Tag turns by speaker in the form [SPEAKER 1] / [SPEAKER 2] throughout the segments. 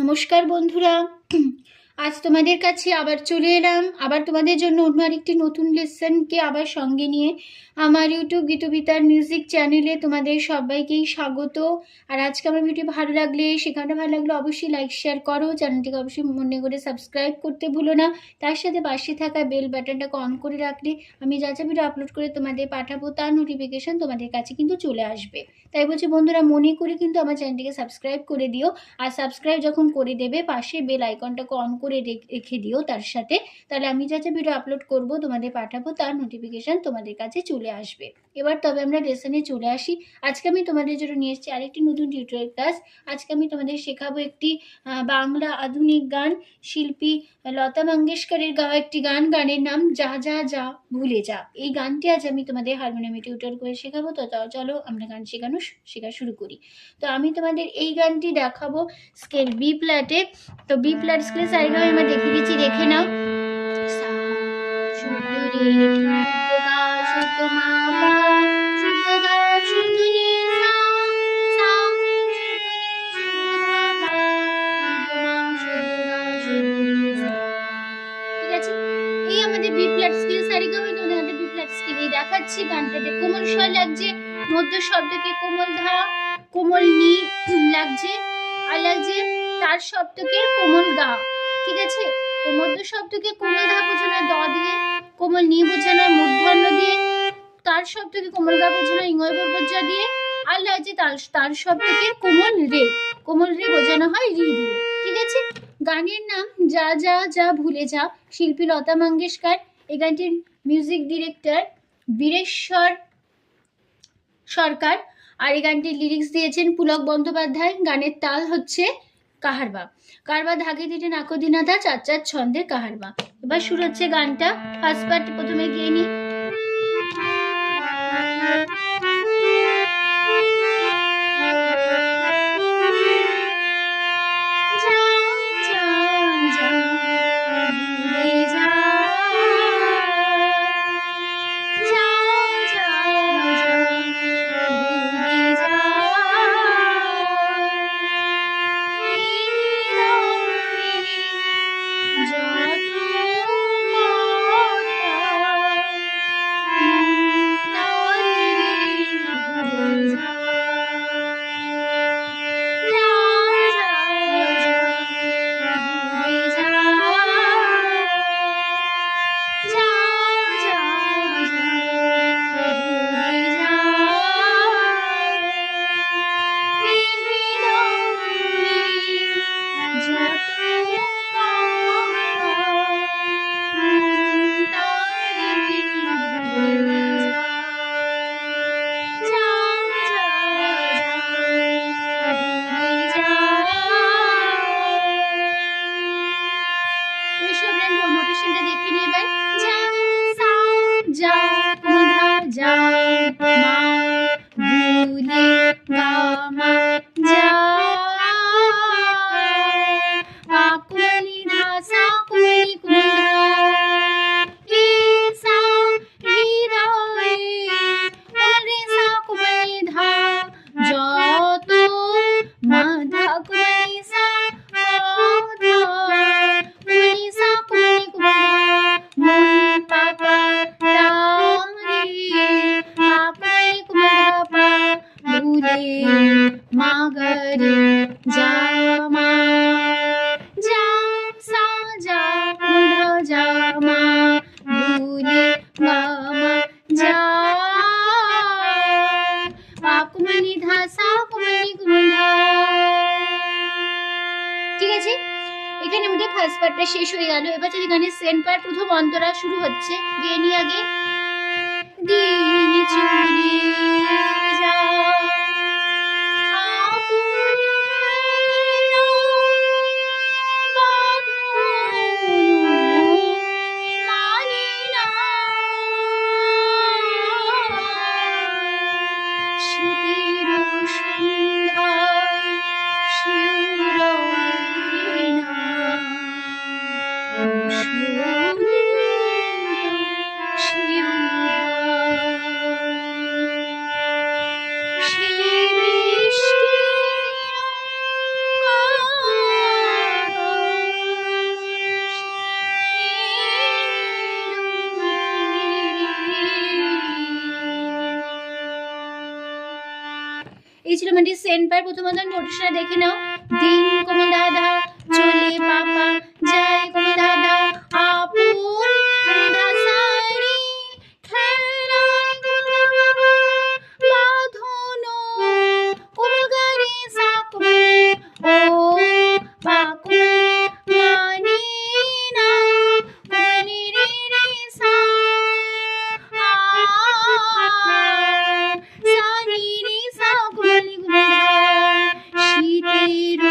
[SPEAKER 1] নমস্কার বন্ধুরা, আজ তোমাদের কাছে আবার চলে এলাম। আবার তোমাদের জন্য অন্য আরেকটি নতুন লেসনকে আবার সঙ্গে নিয়ে আমার ইউটিউব গীতবিতার মিউজিক চ্যানেলে তোমাদের সবাইকেই স্বাগত। আর আজকে আমার ভিডিও ভালো লাগলে, সেখানটা ভালো লাগলে অবশ্যই লাইক শেয়ার করো, চ্যানেলটিকে অবশ্যই মনে করে সাবস্ক্রাইব করতে ভুলো না। তার সাথে পাশে থাকা বেল বাটনটাকে অন করে রাখলে আমি যা যা ভিডিও আপলোড করে তোমাদের পাঠাবো তার নোটিফিকেশন তোমাদের কাছে কিন্তু চলে আসবে। তাই বলছি বন্ধুরা, মনে করে কিন্তু আমার চ্যানেলটিকে সাবস্ক্রাইব করে দিও। আর সাবস্ক্রাইব যখন করে দেবে পাশে বেল আইকনটাকে অন করে রেখে দিও তার সাথে, তাহলে আমি যা যা ভিডিও আপলোড করব তোমাদের পাঠাবো তার নোটিফিকেশান তোমাদের কাছে চলে আসবে। এবার তবে আমরা লেসনে চলে আসি। আজকে আমি তোমাদের জন্য নিয়ে এসেছি আরেকটি নতুন টিউটোরিয়াল ক্লাস। আজকে আমি তোমাদের শেখাবো একটি বাংলা আধুনিক গান, শিল্পী লতা মঙ্গেশকরের গাওয়া একটি গান। গানের নাম যা যা যা ভুলে যা। এই গানটি আজ আমি তোমাদের হারমোনিয়ামে টিউটোর করে শেখাবো। তো চলো আমরা গান শেখা শুরু করি। তো আমি তোমাদের এই গানটি দেখাবো স্কেল বি ফ্ল্যাটে। তো বি ফ্ল্যাট স্কেল সারিগামা আমরা দেখে দিচ্ছি, দেখে নাও। সা শুদ্ধ রে শুদ্ধ গা শুদ্ধ মা শুদ্ধ গা শুদ্ধ রে সা সা শুদ্ধ রে শুদ্ধ ধা মা শুদ্ধ গা শুদ্ধ রে সা। ঠিক আছে, এই আমাদের বি ফ্ল্যাট স্কেল সারিগামা। তোমাদের বি ফ্ল্যাট স্কেল এই দেখাচ্ছি। গানটাতে কোমল স্বর লাগছে, মধ্য শব্দকে কোমল ধা কোমল নি লাগছে, আর লাগছে তার শব্দকে কোমল গা। ঠিক আছে, তো মধ্য শব্দকে কোমল ধা বোঝানো দ দিয়ে, কোমল নি বোঝানো মূর্ধন্য দিয়ে, তার শব্দকে কোমল গা বোঝানো ইঙ্গয় বর্গজ দিয়ে, আর লাগছে তার শব্দকে কোমল রে বোঝানো হয় রি দিয়ে। ঠিক আছে, গানের নাম যা যা যা ভুলে যা। শিল্পী লতা মঙ্গেশকর। এই গানটির মিউজিক ডিরেক্টর বীরেশ্বর সরকার। আর এই গানটির লিরিক্স দিয়েছেন পুলক বন্দ্যোপাধ্যায়। গানের তাল হচ্ছে কাহারবা। কারবা ধাগে দিটে নাকদিনাথা চার চার ছন্দের কাহারবা। এবার শুরু হচ্ছে গানটা। ফার্স্ট পার্ট প্রথমে গিয়ে নি। ঠিক আছে, এখানে আমাদের ফার্স্ট পার্টটা শেষ হয়ে গেল। এবার যদি গানের সেকেন্ড পার্ট প্রথম অন্তরা শুরু হচ্ছে, গিয়ে নি আগে দিন চলে শিউর এই ছিল মানে সেন্ট পার। প্রথমত নোটিশটা দেখে নাও। দিন কোন দাদা চলে পাপা যায় কোন দাদা আপন কোন সারি খেলায় কোন বাবা বাঁধনো কোন গারে সাকরে ও পাকুরে মানে না কোনি রে রে সা সানি রে সা কোনি শীতের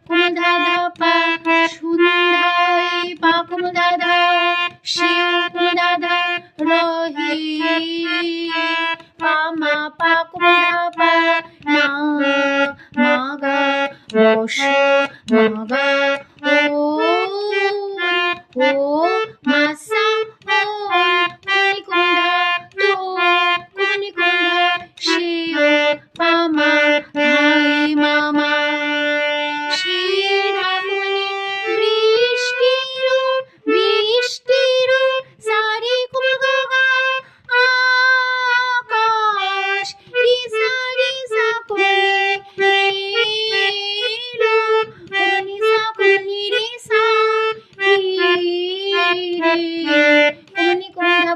[SPEAKER 1] কোন দাদা পা সন্ধ্যায় পা কোন দাদা শিব কোন দাদা রহে পা মা পা কোন দাদা মা মাগা বস মাগা ও মাসা কোনি কোন তো কোনি কোন শে পা মা হাই মামা বৃষ্টির সারি কুমগা আকাশ রিসা রিসা কোনি রিসা কোনি কোন্ধা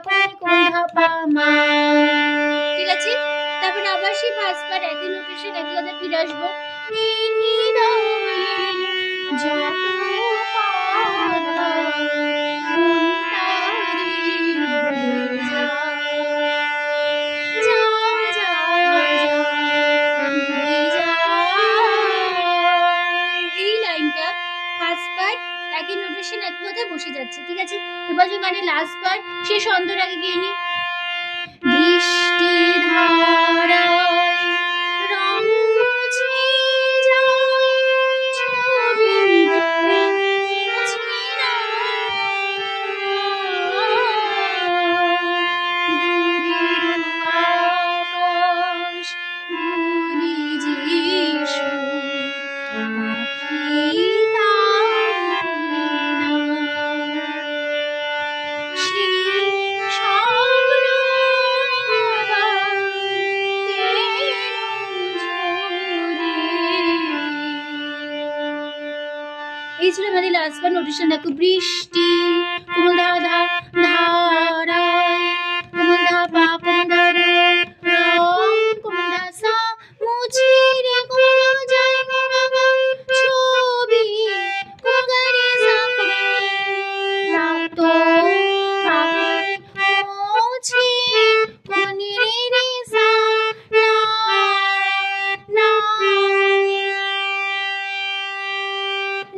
[SPEAKER 1] পামা। ঠিক আছে, তারপরে আবার সেই পাঁচবার একই নোটেশন একই কথা ফিরে আসবো। এই লাইনটা ফার্স্ট পার্ট একই নোটেশন এক কথায় বসে যাচ্ছে। ঠিক আছে, এবার যে গানের লাস্ট পার্ট সে ছন্দর আগে গিয়ে নি। বৃষ্টি ধারায় রং মুছে যায় ছবি মুছে না দূরের আকাশ ভুলি যিশু পাখি এই ছিল আমাদের লাস্ট বার নোটেশন। দেখো বৃষ্টি কোমল ধারা ধারায় কোমল ধাপা কোমল ধারে রং কোমল ধাসা মুছে রে কোমল যায় বাবা ছবি কোমল গারে সাকরে রাতো আবার মুছে কোনি রে রে সা না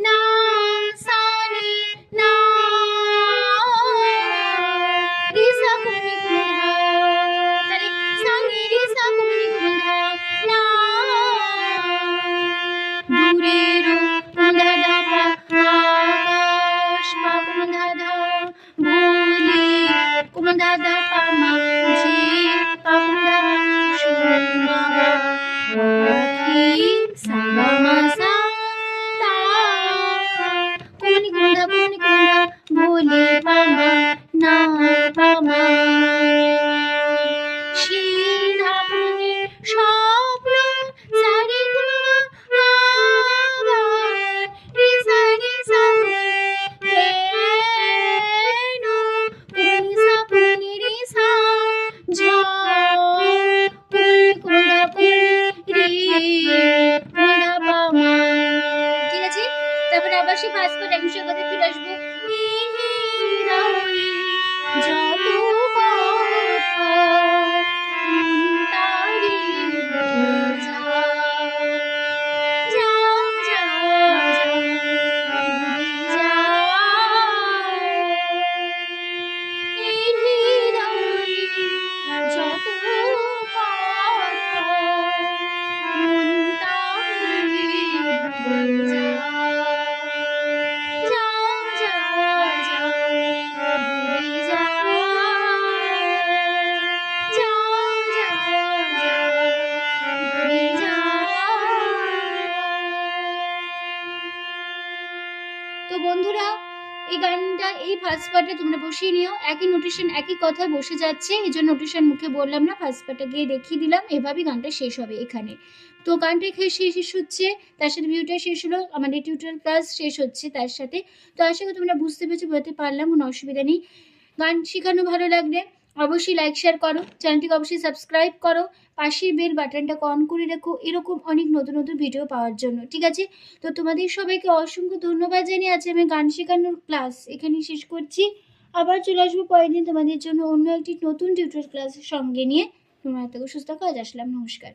[SPEAKER 1] না সারি না রিসা কোনি তারে সানি রিসা কোনি না দূরের দাদা আকাশ পা কোন দাদা ভুলি কোন দাদা পামা জি পা কোন দাদা সুমাগা পাখি সামাসা কোনি কোন ভুলি পামা না পামা শিধাপুনি স্বপ্ন সারি কুমা আবার রিসা রিসা হেনো কোনি রিসা ঝড় কোনি রি কোনা পামা। ঠিক আছে, তারপরে আবার সেই ফার্স্ট পার্ট একই সাথে ফিরে আসবো। যত কথা তারি বোঝা যা যা যা এই হৃদয়ে যত কথা তারি বোঝা তো বন্ধুরা, এই গানটা এই ফার্স্ট পার্টে তোমরা বসিয়ে নিও, একই নোটেশন একই কথা বসে যাচ্ছে, এই জন্য নোটেশন মুখে বললাম না, ফার্স্ট পার্টে গিয়ে দেখিয়ে দিলাম, এভাবেই গানটা শেষ হবে এখানে। তো গানটা এখানে শেষ হচ্ছে, তার সাথে ভিডিওটা শেষ হলো, আমাদের টিউটোরিয়াল ক্লাস শেষ হচ্ছে তার সাথে। তো আশা করি তোমরা বুঝতে পেরেছো, বোঝাতে পারলাম, কোনো অসুবিধা নেই। গান শেখানো ভালো লাগলে অবশ্যই লাইক শেয়ার করো, চ্যানেলটিকে অবশ্যই সাবস্ক্রাইব করো, পাশের বেল বাটনটা অন করে রাখো এরকম অনেক নতুন নতুন ভিডিও পাওয়ার জন্য, ঠিক আছে? তো তোমাদের সবাইকে অসংখ্য ধন্যবাদ জানিয়ে আছে আমি গান শেখানোর ক্লাস এখানেই শেষ করছি। আবার চলে আসবো পরের দিন তোমাদের জন্য অন্য একটি নতুন টিউটোরিয়াল ক্লাসের সঙ্গে নিয়ে। তোমরা থেকে সুস্থ কাজ আসলাম, নমস্কার।